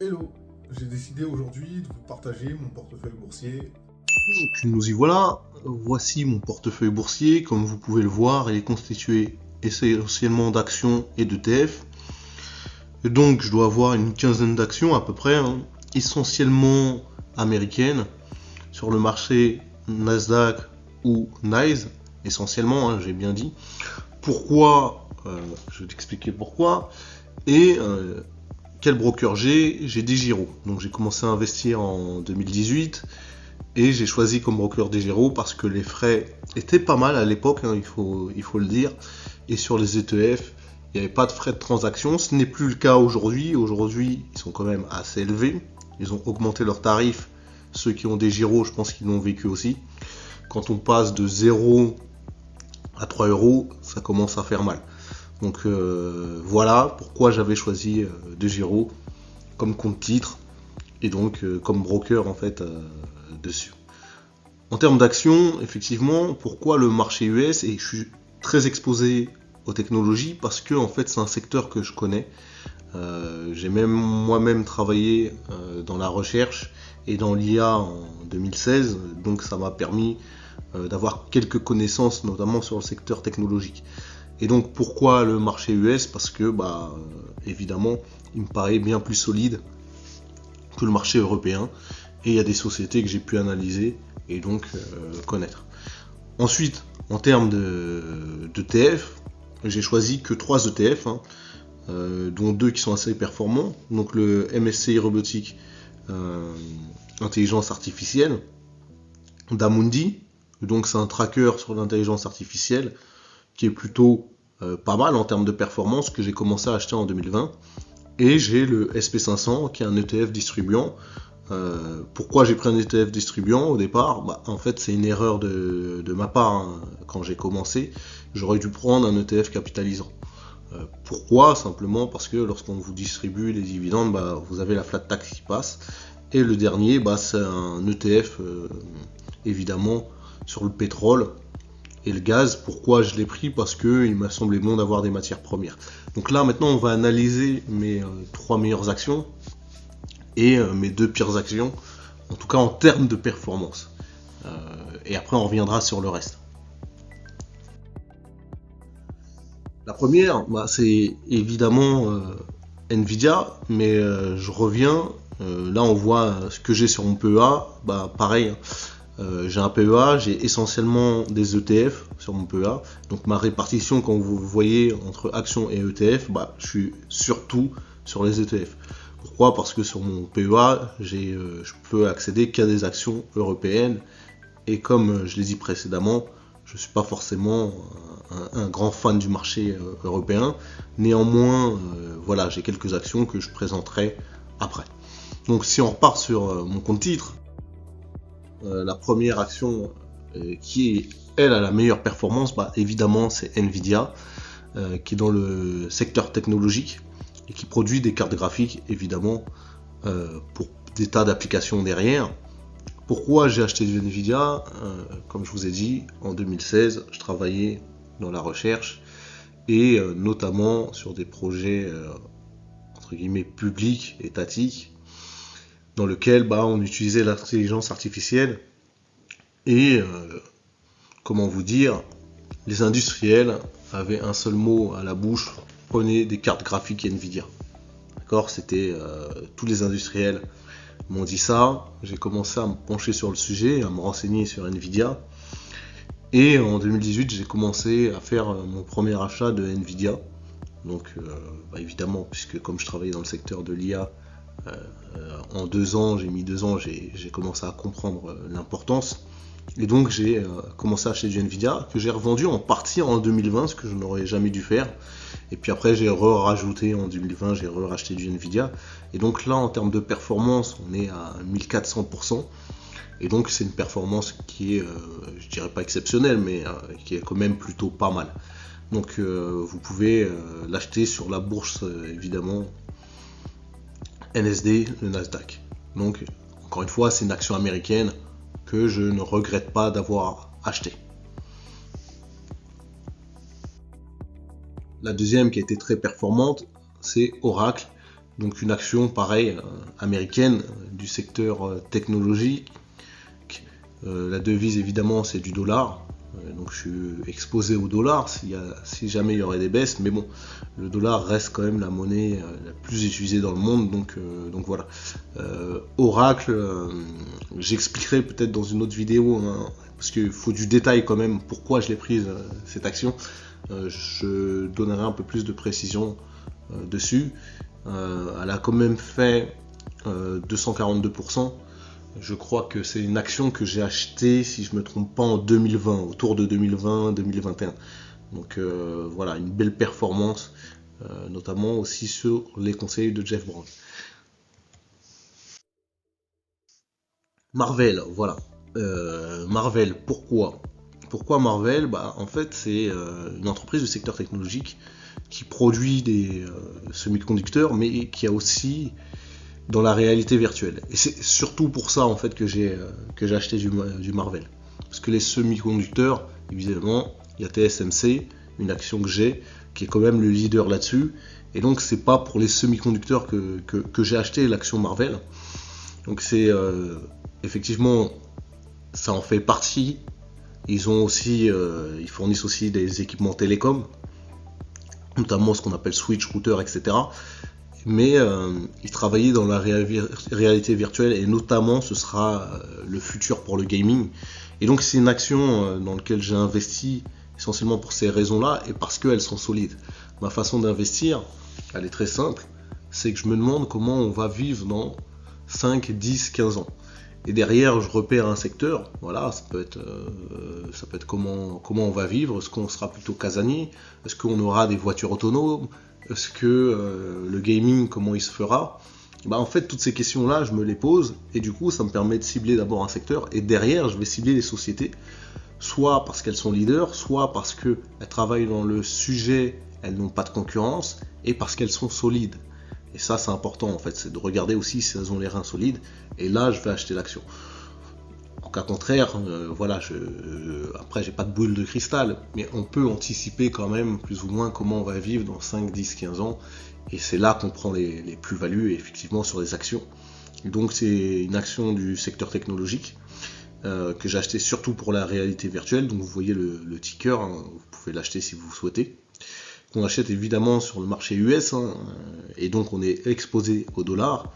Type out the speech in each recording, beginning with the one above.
Hello, j'ai décidé aujourd'hui de vous partager mon portefeuille boursier. Donc, nous y voilà. Voici mon portefeuille boursier. Comme vous pouvez le voir, il est constitué essentiellement d'actions et d'ETF. Et donc, je dois avoir une quinzaine d'actions à peu près, hein, essentiellement américaines, sur le marché Nasdaq ou NYSE, essentiellement, hein, j'ai bien dit. Pourquoi Je vais t'expliquer pourquoi. Et quel broker j'ai DEGIRO. Donc, j'ai commencé à investir en 2018. Et j'ai choisi comme broker DEGIRO parce que les frais étaient pas mal à l'époque, hein, il faut le dire. Et sur les ETF, il n'y avait pas de frais de transaction. Ce n'est plus le cas aujourd'hui. Aujourd'hui, ils sont quand même assez élevés. Ils ont augmenté leurs tarifs. Ceux qui ont DEGIRO, je pense qu'ils l'ont vécu aussi. Quand on passe de 0 à 3 euros, ça commence à faire mal. Donc voilà pourquoi j'avais choisi DEGIRO comme compte titre et donc comme broker en fait dessus. En termes d'actions, effectivement, pourquoi le marché US? Et je suis très exposé aux technologies parce que en fait c'est un secteur que je connais. J'ai même moi-même travaillé dans la recherche et dans l'IA en 2016, donc ça m'a permis d'avoir quelques connaissances, notamment sur le secteur technologique. Et donc pourquoi le marché US? Parce que évidemment, il me paraît bien plus solide que le marché européen. Et il y a des sociétés que j'ai pu analyser et donc connaître. Ensuite, en termes d'ETF, j'ai choisi que 3 ETF, hein, dont 2 qui sont assez performants. Donc le MSCI Robotique Intelligence Artificielle d'Amundi. Donc c'est un tracker sur l'intelligence artificielle qui est plutôt pas mal en termes de performance que j'ai commencé à acheter en 2020. Et j'ai le SP500 qui est un ETF distribuant. Pourquoi j'ai pris un ETF distribuant au départ? En fait, c'est une erreur de ma part, hein. Quand j'ai commencé, j'aurais dû prendre un ETF capitalisant. Pourquoi? Simplement parce que lorsqu'on vous distribue les dividendes, vous avez la flat tax qui passe. Et le dernier, c'est un ETF, évidemment, sur le pétrole et le gaz. Pourquoi je l'ai pris? Parce qu'il m'a semblé bon d'avoir des matières premières. Donc là, maintenant, on va analyser mes 3 meilleures actions et mes 2 pires actions, en tout cas en termes de performance. Et après, on reviendra sur le reste. La première, c'est évidemment Nvidia, mais je reviens. Là, on voit ce que j'ai sur mon PEA. Pareil, j'ai un PEA, j'ai essentiellement des ETF sur mon PEA. Donc ma répartition, quand vous voyez entre actions et ETF, je suis surtout sur les ETF. Pourquoi? Parce que sur mon PEA, je peux accéder qu'à des actions européennes. Et comme je l'ai dit précédemment, je ne suis pas forcément un grand fan du marché européen. Néanmoins, voilà, j'ai quelques actions que je présenterai après. Donc si on repart sur mon compte titre, la première action qui est, elle, a la meilleure performance, évidemment, c'est Nvidia, qui est dans le secteur technologique et qui produit des cartes graphiques, évidemment, pour des tas d'applications derrière. Pourquoi j'ai acheté du Nvidia? Comme je vous ai dit, en 2016, je travaillais dans la recherche et notamment sur des projets entre guillemets publics, étatiques, dans lequel on utilisait l'intelligence artificielle et comment vous dire, les industriels avaient un seul mot à la bouche: prenez des cartes graphiques Nvidia. D'accord, c'était tous les industriels m'ont dit ça. J'ai commencé à me pencher sur le sujet, à me renseigner sur Nvidia. Et en 2018, j'ai commencé à faire mon premier achat de Nvidia. Donc évidemment, puisque comme je travaillais dans le secteur de l'IA, en 2 ans, j'ai mis 2 ans, j'ai commencé à comprendre l'importance. Et donc j'ai commencé à acheter du Nvidia, que j'ai revendu en partie en 2020, ce que je n'aurais jamais dû faire. Et puis après j'ai rajouté en 2020, j'ai racheté du Nvidia. Et donc là, en termes de performance, on est à 1400%. Et donc c'est une performance qui est, je dirais pas exceptionnelle, mais qui est quand même plutôt pas mal. Donc vous pouvez l'acheter sur la bourse, évidemment, NSD, le Nasdaq. Donc encore une fois, c'est une action américaine que je ne regrette pas d'avoir acheté. La deuxième qui a été très performante, c'est Oracle, Donc une action pareille, américaine, du secteur technologique. La devise évidemment c'est du dollar. Donc je suis exposé au dollar si jamais il y aurait des baisses, mais bon, le dollar reste quand même la monnaie la plus utilisée dans le monde, donc voilà. Oracle, j'expliquerai peut-être dans une autre vidéo, hein, parce qu'il faut du détail quand même, pourquoi je l'ai prise cette action. Je donnerai un peu plus de précision dessus. Elle a quand même fait 242%. Je crois que c'est une action que j'ai achetée, si je ne me trompe pas, en 2020, autour de 2020-2021. Donc voilà, une belle performance, notamment aussi sur les conseils de Jeff Brown. Marvell, voilà. Marvell, pourquoi Marvell? En fait, c'est une entreprise du secteur technologique qui produit des semi-conducteurs, mais qui a aussi dans la réalité virtuelle. Et c'est surtout pour ça en fait que j'ai acheté du Marvell. Parce que les semi-conducteurs, évidemment, il y a TSMC, une action que j'ai, qui est quand même le leader là-dessus. Et donc c'est pas pour les semi-conducteurs que j'ai acheté l'action Marvell. Donc c'est effectivement, ça en fait partie. Ils fournissent aussi des équipements télécom, notamment ce qu'on appelle switch, router, etc. Mais ils travaillaient dans la réalité virtuelle, et notamment ce sera le futur pour le gaming. Et donc c'est une action dans laquelle j'ai investi essentiellement pour ces raisons-là et parce qu'elles sont solides. Ma façon d'investir, elle est très simple, c'est que je me demande comment on va vivre dans 5, 10, 15 ans. Et derrière, je repère un secteur, voilà, ça peut être comment on va vivre, est-ce qu'on sera plutôt casanier, est-ce qu'on aura des voitures autonomes, est-ce que le gaming, comment il se fera? En fait, toutes ces questions-là, je me les pose, et du coup, ça me permet de cibler d'abord un secteur, et derrière, je vais cibler les sociétés, soit parce qu'elles sont leaders, soit parce qu'elles travaillent dans le sujet, elles n'ont pas de concurrence, et parce qu'elles sont solides. Et ça, c'est important, en fait, c'est de regarder aussi si elles ont les reins solides, et là, je vais acheter l'action. En cas contraire, voilà, après j'ai pas de boule de cristal, mais on peut anticiper quand même plus ou moins comment on va vivre dans 5, 10, 15 ans, et c'est là qu'on prend les plus-values, effectivement, sur les actions. Et donc c'est une action du secteur technologique, que j'ai acheté surtout pour la réalité virtuelle, donc vous voyez le ticker, hein, vous pouvez l'acheter si vous souhaitez, qu'on achète évidemment sur le marché US, hein, et donc on est exposé au dollar,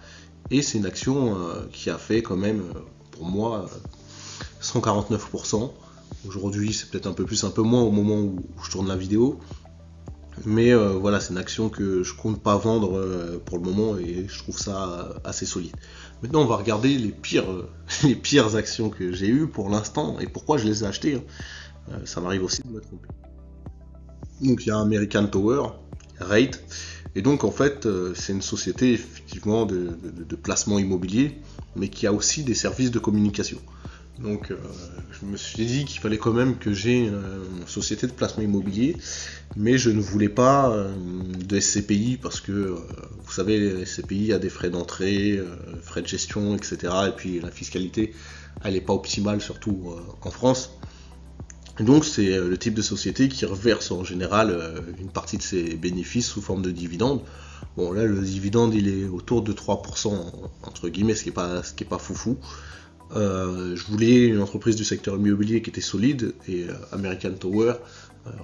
et c'est une action qui a fait quand même, pour moi, 149%. Aujourd'hui, c'est peut-être un peu plus, un peu moins au moment où je tourne la vidéo. Mais voilà, c'est une action que je compte pas vendre pour le moment et je trouve ça assez solide. Maintenant, on va regarder les pires actions que j'ai eues pour l'instant et pourquoi je les ai achetées. Ça m'arrive aussi de me tromper. Donc, il y a American Tower, Rate. Et donc, en fait, c'est une société effectivement de placement immobilier, mais qui a aussi des services de communication. Donc je me suis dit qu'il fallait quand même que j'ai une société de placement immobilier, mais je ne voulais pas de SCPI parce que vous savez, les SCPI, il y a des frais d'entrée, frais de gestion, etc. Et puis la fiscalité, elle n'est pas optimale, surtout en France. Et donc c'est le type de société qui reverse en général une partie de ses bénéfices sous forme de dividendes. Bon là le dividende il est autour de 3% entre guillemets, ce qui est pas foufou. Je voulais une entreprise du secteur immobilier qui était solide et American Tower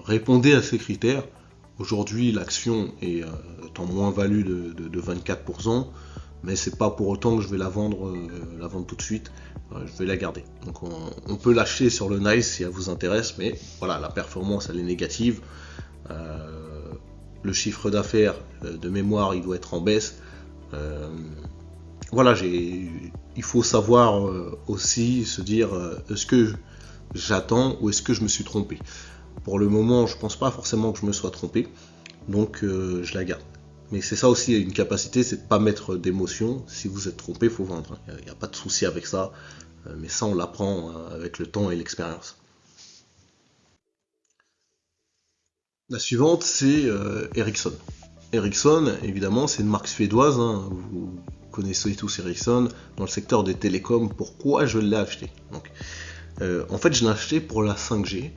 répondait à ces critères. Aujourd'hui, l'action est en moins-value de 24%, mais c'est pas pour autant que je vais la vendre tout de suite. Je vais la garder. Donc on peut l'acheter sur le Nice si elle vous intéresse, mais voilà, la performance elle est négative. Le chiffre d'affaires de mémoire il doit être en baisse. Voilà, il faut savoir aussi se dire est-ce que j'attends ou est-ce que je me suis trompé. Pour le moment, je pense pas forcément que je me sois trompé, donc je la garde. Mais c'est ça aussi, une capacité, c'est de pas mettre d'émotion. Si vous êtes trompé, il faut vendre. Il n'y a pas de souci avec ça, mais ça on l'apprend avec le temps et l'expérience. La suivante, c'est Ericsson. Ericsson, évidemment, c'est une marque suédoise, hein, vous connaissez tous Ericsson, dans le secteur des télécoms. Pourquoi je l'ai acheté? Donc, en fait, je l'ai acheté pour la 5G,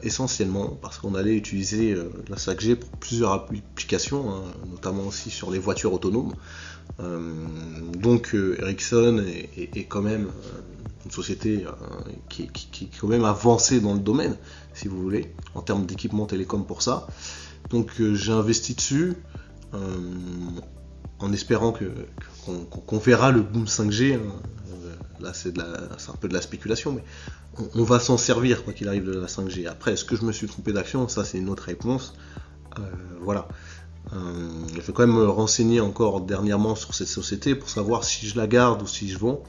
essentiellement parce qu'on allait utiliser la 5G pour plusieurs applications, hein, notamment aussi sur les voitures autonomes. Donc Ericsson est quand même une société qui est quand même avancée dans le domaine, si vous voulez, en termes d'équipement télécom pour ça. Donc j'ai investi dessus en espérant qu'on verra le boom 5G. Hein. Là c'est un peu de la spéculation, mais on va s'en servir quoi qu'il arrive de la 5G. Après, est-ce que je me suis trompé d'action? Ça c'est une autre réponse. Voilà. Je vais quand même me renseigner encore dernièrement sur cette société pour savoir si je la garde ou si je vends.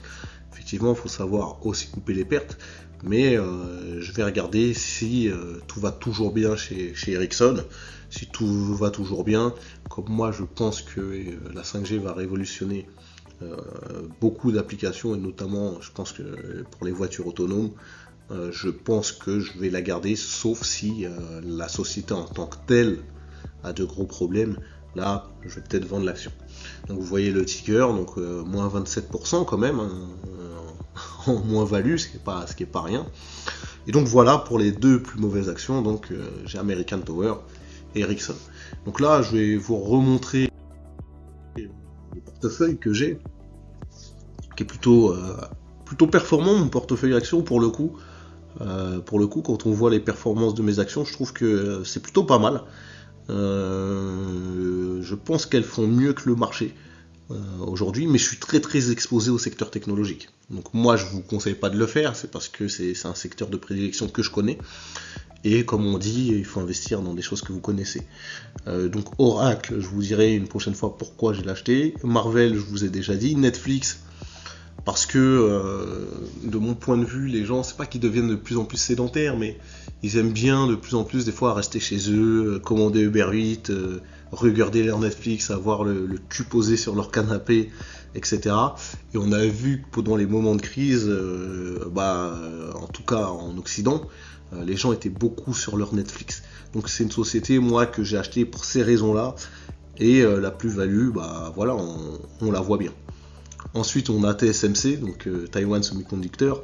Effectivement, il faut savoir aussi couper les pertes, mais je vais regarder si tout va toujours bien chez Ericsson, si tout va toujours bien. Comme moi, je pense que la 5G va révolutionner beaucoup d'applications, et notamment, je pense que pour les voitures autonomes, je pense que je vais la garder, sauf si la société en tant que telle a de gros problèmes. Là, je vais peut-être vendre l'action. Donc vous voyez le ticker, donc moins 27% quand même, hein, en moins-value, ce qui est pas rien. Et donc voilà pour les deux plus mauvaises actions. Donc j'ai American Tower et Ericsson. Donc là, je vais vous remontrer le portefeuille que j'ai, qui est plutôt performant, mon portefeuille actions pour le coup. Quand on voit les performances de mes actions, je trouve que c'est plutôt pas mal. Je pense qu'elles font mieux que le marché aujourd'hui, mais je suis très exposé au secteur technologique. Donc moi, je vous conseille pas de le faire, c'est parce que c'est un secteur de prédilection que je connais. Et comme on dit, il faut investir dans des choses que vous connaissez. Donc Oracle, je vous dirai une prochaine fois pourquoi j'ai l'acheté. Marvel, je vous ai déjà dit. Netflix, parce que de mon point de vue, les gens, c'est pas qu'ils deviennent de plus en plus sédentaires, mais ils aiment bien de plus en plus des fois rester chez eux, commander Uber Eats, regarder leur Netflix, avoir le cul posé sur leur canapé, etc. Et on a vu que pendant les moments de crise, en tout cas en Occident, les gens étaient beaucoup sur leur Netflix. Donc c'est une société, moi, que j'ai acheté pour ces raisons-là, et la plus-value, voilà, on la voit bien. Ensuite, on a TSMC, donc Taiwan Semiconductor.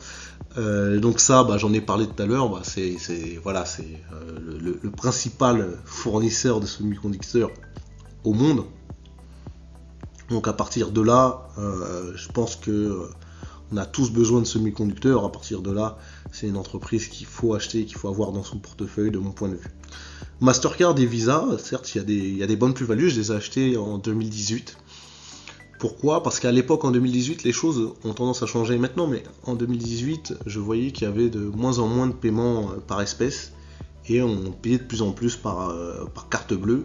Donc ça, j'en ai parlé tout à l'heure. C'est le principal fournisseur de semi-conducteurs au monde. Donc à partir de là, je pense que on a tous besoin de semi-conducteurs. À partir de là, c'est une entreprise qu'il faut acheter, qu'il faut avoir dans son portefeuille, de mon point de vue. Mastercard et Visa, certes, il y a des bonnes plus-values. Je les ai achetés en 2018. Pourquoi? Parce qu'à l'époque, en 2018, les choses ont tendance à changer maintenant, mais en 2018, je voyais qu'il y avait de moins en moins de paiements par espèce, et on payait de plus en plus par carte bleue,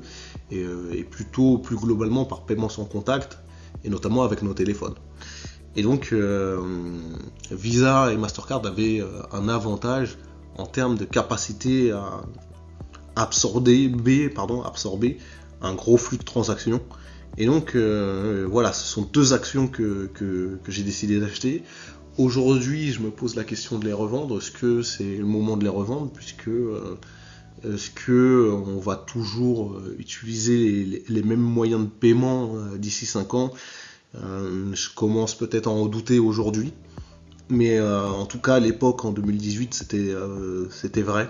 et plutôt plus globalement par paiement sans contact, et notamment avec nos téléphones. Et donc, Visa et Mastercard avaient un avantage en termes de capacité à absorber un gros flux de transactions. Et donc voilà, ce sont deux actions que j'ai décidé d'acheter. Aujourd'hui, je me pose la question de les revendre. Est-ce que c'est le moment de les revendre, puisque est-ce que on va toujours utiliser les mêmes moyens de paiement d'ici 5 ans? Je commence peut-être à en douter aujourd'hui, mais en tout cas à l'époque, en 2018, c'était vrai.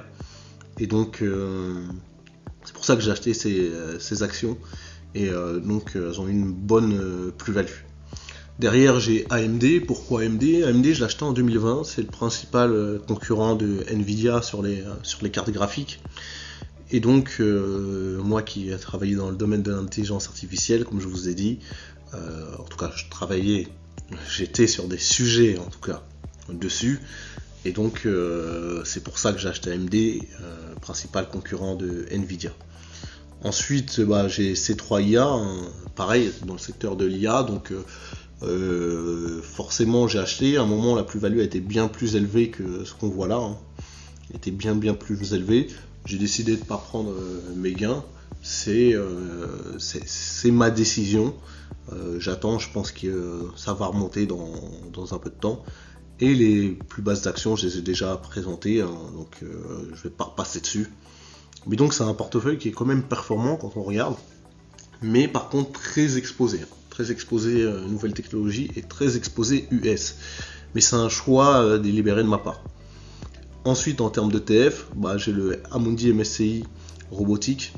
Et donc c'est pour ça que j'ai acheté ces actions. Et donc elles ont une bonne plus-value. Derrière, j'ai AMD. Pourquoi AMD? AMD, je l'ai acheté en 2020. C'est le principal concurrent de Nvidia sur les cartes graphiques. Et donc, moi qui ai travaillé dans le domaine de l'intelligence artificielle, comme je vous ai dit, en tout cas, j'étais sur des sujets, en tout cas, dessus. Et donc, c'est pour ça que j'ai acheté AMD, principal concurrent de Nvidia. Ensuite, j'ai C3IA, pareil, dans le secteur de l'IA, donc forcément j'ai acheté. À un moment, la plus-value a été bien plus élevée que ce qu'on voit là, hein. Elle était bien plus élevée. J'ai décidé de ne pas prendre mes gains, c'est ma décision. J'attends, je pense que ça va remonter dans un peu de temps. Et les plus basses actions, je les ai déjà présentées, hein, donc je ne vais pas repasser dessus. Mais donc c'est un portefeuille qui est quand même performant quand on regarde, mais par contre très exposé nouvelles technologies et très exposé US. Mais c'est un choix délibéré de ma part. Ensuite, en termes d'ETF, j'ai le Amundi MSCI robotique.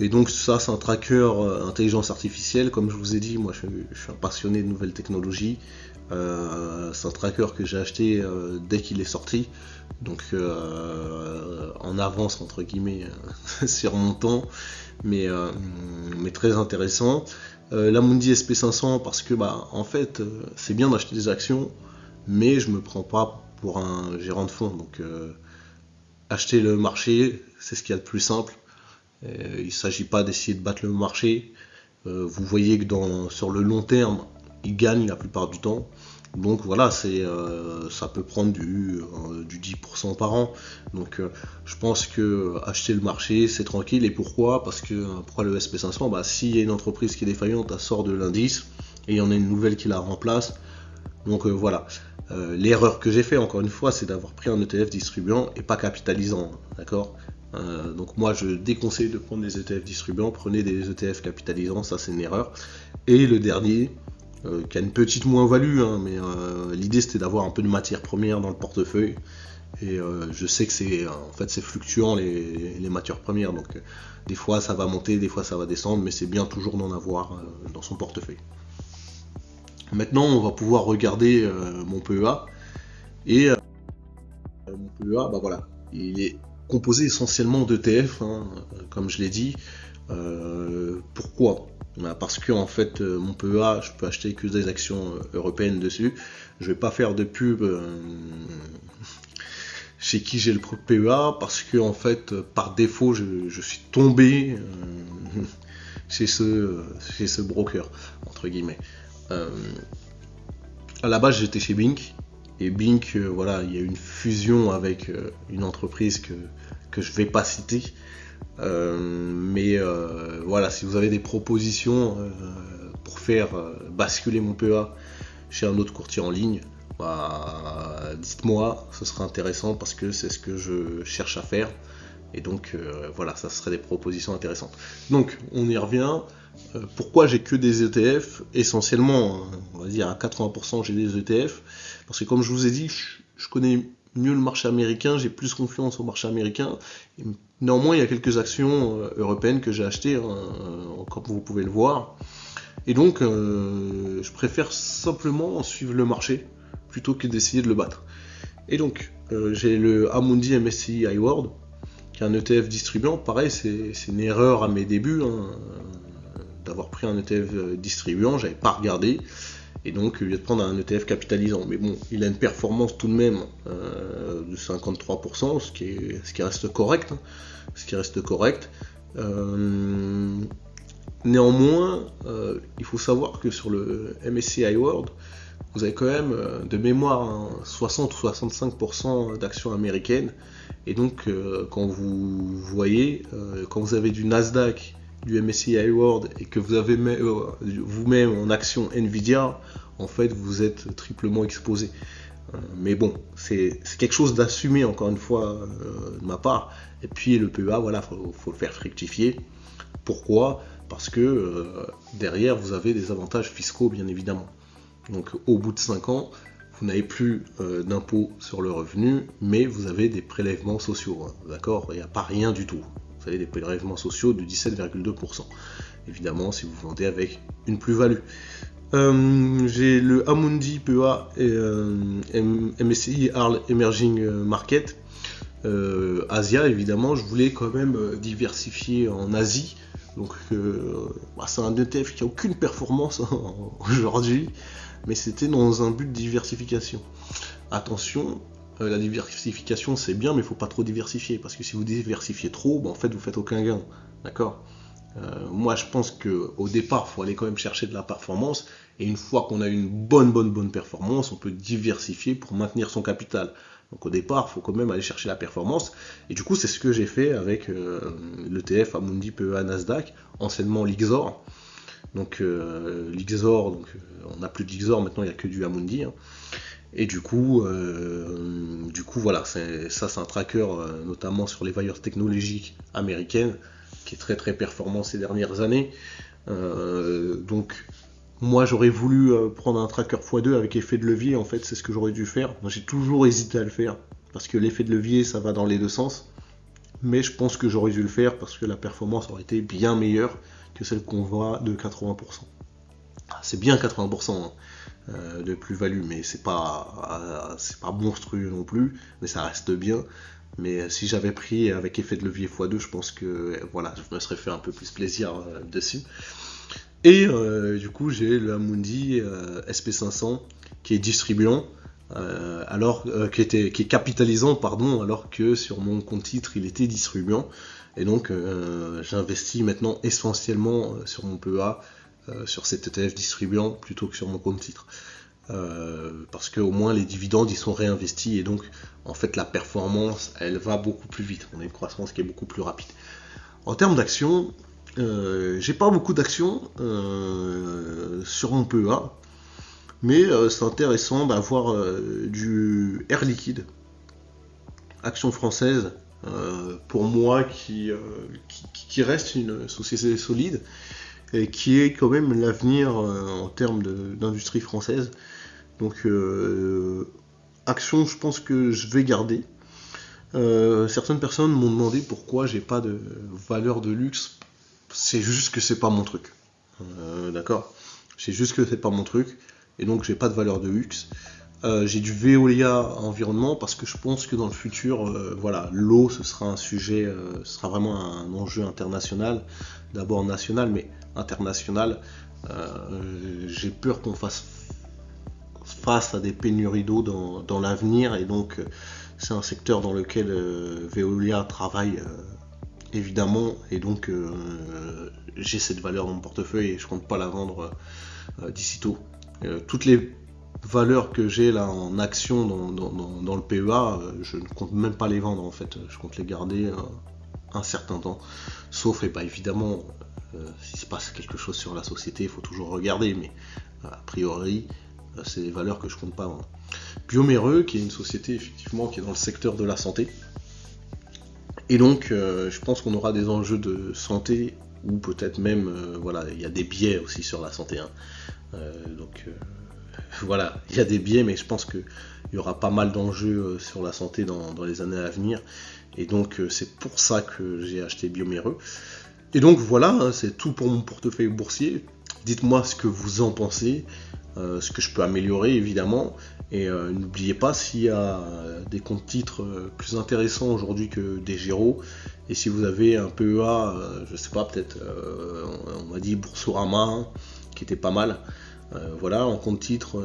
Et donc ça, c'est un tracker intelligence artificielle. Comme je vous ai dit, moi je suis un passionné de nouvelles technologies. C'est un tracker que j'ai acheté dès qu'il est sorti. Donc en avance entre guillemets sur mon temps. Mais très intéressant. L'Amundi SP500 parce que en fait c'est bien d'acheter des actions, mais je me prends pas pour un gérant de fonds. Donc acheter le marché, c'est ce qu'il y a de plus simple. Il ne s'agit pas d'essayer de battre le marché. Vous voyez que sur le long terme, il gagne la plupart du temps. Donc voilà, ça peut prendre du 10% par an. Donc je pense que acheter le marché, c'est tranquille. Et pourquoi ? Parce que pour le SP500, s'il y a une entreprise qui est défaillante, elle sort de l'indice et il y en a une nouvelle qui la remplace. Donc voilà. L'erreur que j'ai fait, encore une fois, c'est d'avoir pris un ETF distribuant et pas capitalisant. D'accord ? Donc moi je déconseille de prendre des ETF distribuants, prenez des ETF capitalisants, ça c'est une erreur. Et le dernier, qui a une petite moins-value, mais l'idée c'était d'avoir un peu de matière première dans le portefeuille. Et je sais que c'est fluctuant les matières premières, donc des fois ça va monter, des fois ça va descendre, mais c'est bien toujours d'en avoir dans son portefeuille. Maintenant on va pouvoir regarder mon PEA. Et mon PEA, voilà, il est composé essentiellement d'ETF, comme je l'ai dit. Pourquoi ? Parce que en fait mon PEA, je peux acheter que des actions européennes dessus. Je vais pas faire de pub chez qui j'ai le PEA, parce que en fait par défaut je suis tombé chez ce broker entre guillemets. À la base j'étais chez Bink. Et Bink, voilà, il y a une fusion avec une entreprise que je vais pas citer. Mais voilà, si vous avez des propositions pour faire basculer mon PEA chez un autre courtier en ligne, dites-moi, ce sera intéressant parce que c'est ce que je cherche à faire. Et donc voilà, ça serait des propositions intéressantes. Donc on y revient. Pourquoi j'ai que des ETF ? Essentiellement, on va dire à 80% j'ai des ETF. Parce que comme je vous ai dit, je connais mieux le marché américain, j'ai plus confiance au marché américain. Et néanmoins, il y a quelques actions européennes que j'ai achetées, comme vous pouvez le voir. Et donc, je préfère simplement suivre le marché plutôt que d'essayer de le battre. Et donc, j'ai le Amundi MSCI High World, qui est un ETF distribuant. Pareil, c'est une erreur à mes débuts, d'avoir pris un ETF distribuant, j'avais pas regardé. Et donc, au lieu de prendre un ETF capitalisant. Mais bon, il a une performance tout de même de 53%, ce qui reste correct. Néanmoins, il faut savoir que sur le MSCI World, vous avez quand même de mémoire 60 ou 65% d'actions américaines. Et donc, quand vous voyez, quand vous avez du Nasdaq, du MSCI World et que vous avez vous-même en action Nvidia, en fait vous êtes triplement exposé. Mais bon, c'est quelque chose d'assumé encore une fois de ma part. Et puis le PEA, voilà, faut le faire fructifier. Pourquoi ? Parce que derrière vous avez des avantages fiscaux bien évidemment. Donc au bout de 5 ans, vous n'avez plus d'impôt sur le revenu, mais vous avez des prélèvements sociaux, d'accord ? Il n'y a pas rien du tout. Vous avez des prélèvements sociaux de 17,2%. Évidemment, si vous vendez avec une plus-value. J'ai le Amundi PEA et MSCI Arl Emerging Market. Asia, évidemment, je voulais quand même diversifier en Asie. Donc, c'est un ETF qui n'a aucune performance aujourd'hui, mais c'était dans un but de diversification. Attention, la diversification c'est bien, mais il ne faut pas trop diversifier, parce que si vous diversifiez trop, en fait vous faites aucun gain, d'accord ? Moi je pense qu'au départ il faut aller quand même chercher de la performance, et une fois qu'on a une bonne performance, on peut diversifier pour maintenir son capital. Donc au départ il faut quand même aller chercher la performance, et du coup c'est ce que j'ai fait avec l'ETF Amundi PEA Nasdaq, anciennement l'Ixor. Donc l'Ixor, on n'a plus d'Ixor, maintenant il n'y a que du Amundi. Et du coup voilà, c'est un tracker notamment sur les valeurs technologiques américaines qui est très performant ces dernières années. Donc moi j'aurais voulu prendre un tracker x2 avec effet de levier, en fait c'est ce que j'aurais dû faire. Moi j'ai toujours hésité à le faire, parce que l'effet de levier, ça va dans les deux sens. Mais je pense que j'aurais dû le faire parce que la performance aurait été bien meilleure que celle qu'on voit de 80%. C'est bien 80% de plus-value, mais c'est pas monstrueux non plus, mais ça reste bien. Mais si j'avais pris avec effet de levier x2, je pense que voilà, je me serais fait un peu plus plaisir dessus. Et du coup, j'ai le Amundi SP500 qui est distribuant, qui est capitalisant, pardon, alors que sur mon compte titre, il était distribuant. Et donc, j'investis maintenant essentiellement sur mon PEA, sur cet ETF distribuant plutôt que sur mon compte titre. Parce qu'au moins les dividendes ils sont réinvestis et donc en fait la performance elle va beaucoup plus vite, on a une croissance qui est beaucoup plus rapide. En termes d'actions, j'ai pas beaucoup d'actions sur mon PEA, mais c'est intéressant d'avoir du Air Liquide, action française, pour moi qui reste une société solide et qui est quand même l'avenir en termes d'industrie française. Donc action, je pense que je vais garder. Certaines personnes m'ont demandé pourquoi j'ai pas de valeur de luxe. C'est juste que c'est pas mon truc. D'accord ? C'est juste que c'est pas mon truc. Et donc j'ai pas de valeur de luxe. J'ai du Veolia environnement parce que je pense que dans le futur, voilà, l'eau ce sera un sujet, ce sera vraiment un enjeu international, d'abord national mais international. J'ai peur qu'on fasse face à des pénuries d'eau dans l'avenir et donc c'est un secteur dans lequel Veolia travaille évidemment et donc j'ai cette valeur dans mon portefeuille et je compte pas la vendre d'ici tôt. Toutes les valeurs que j'ai là en action dans le PEA, je ne compte même pas les vendre en fait, je compte les garder un certain temps, sauf et évidemment s'il se passe quelque chose sur la société, il faut toujours regarder, mais a priori c'est des valeurs que je compte pas vendre. Bioméreux, qui est une société effectivement qui est dans le secteur de la santé, et donc je pense qu'on aura des enjeux de santé ou peut-être même voilà, il y a des biais aussi sur la santé, hein. Voilà, il y a des biais, mais je pense qu'il y aura pas mal d'enjeux sur la santé dans les années à venir. Et donc c'est pour ça que j'ai acheté Bioméreux. Et donc voilà, hein, c'est tout pour mon portefeuille boursier. Dites-moi ce que vous en pensez, ce que je peux améliorer évidemment. Et n'oubliez pas, s'il y a des comptes titres plus intéressants aujourd'hui que des Géro, et si vous avez un PEA, je sais pas, peut-être on m'a dit Boursorama, hein, qui était pas mal. Voilà, en compte titre,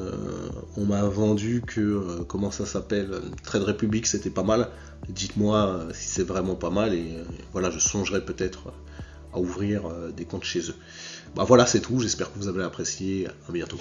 on m'a vendu que, comment ça s'appelle, Trade Republic c'était pas mal. Dites-moi si c'est vraiment pas mal et voilà, je songerai peut-être à ouvrir des comptes chez eux. Bah voilà, c'est tout, j'espère que vous avez apprécié, à bientôt.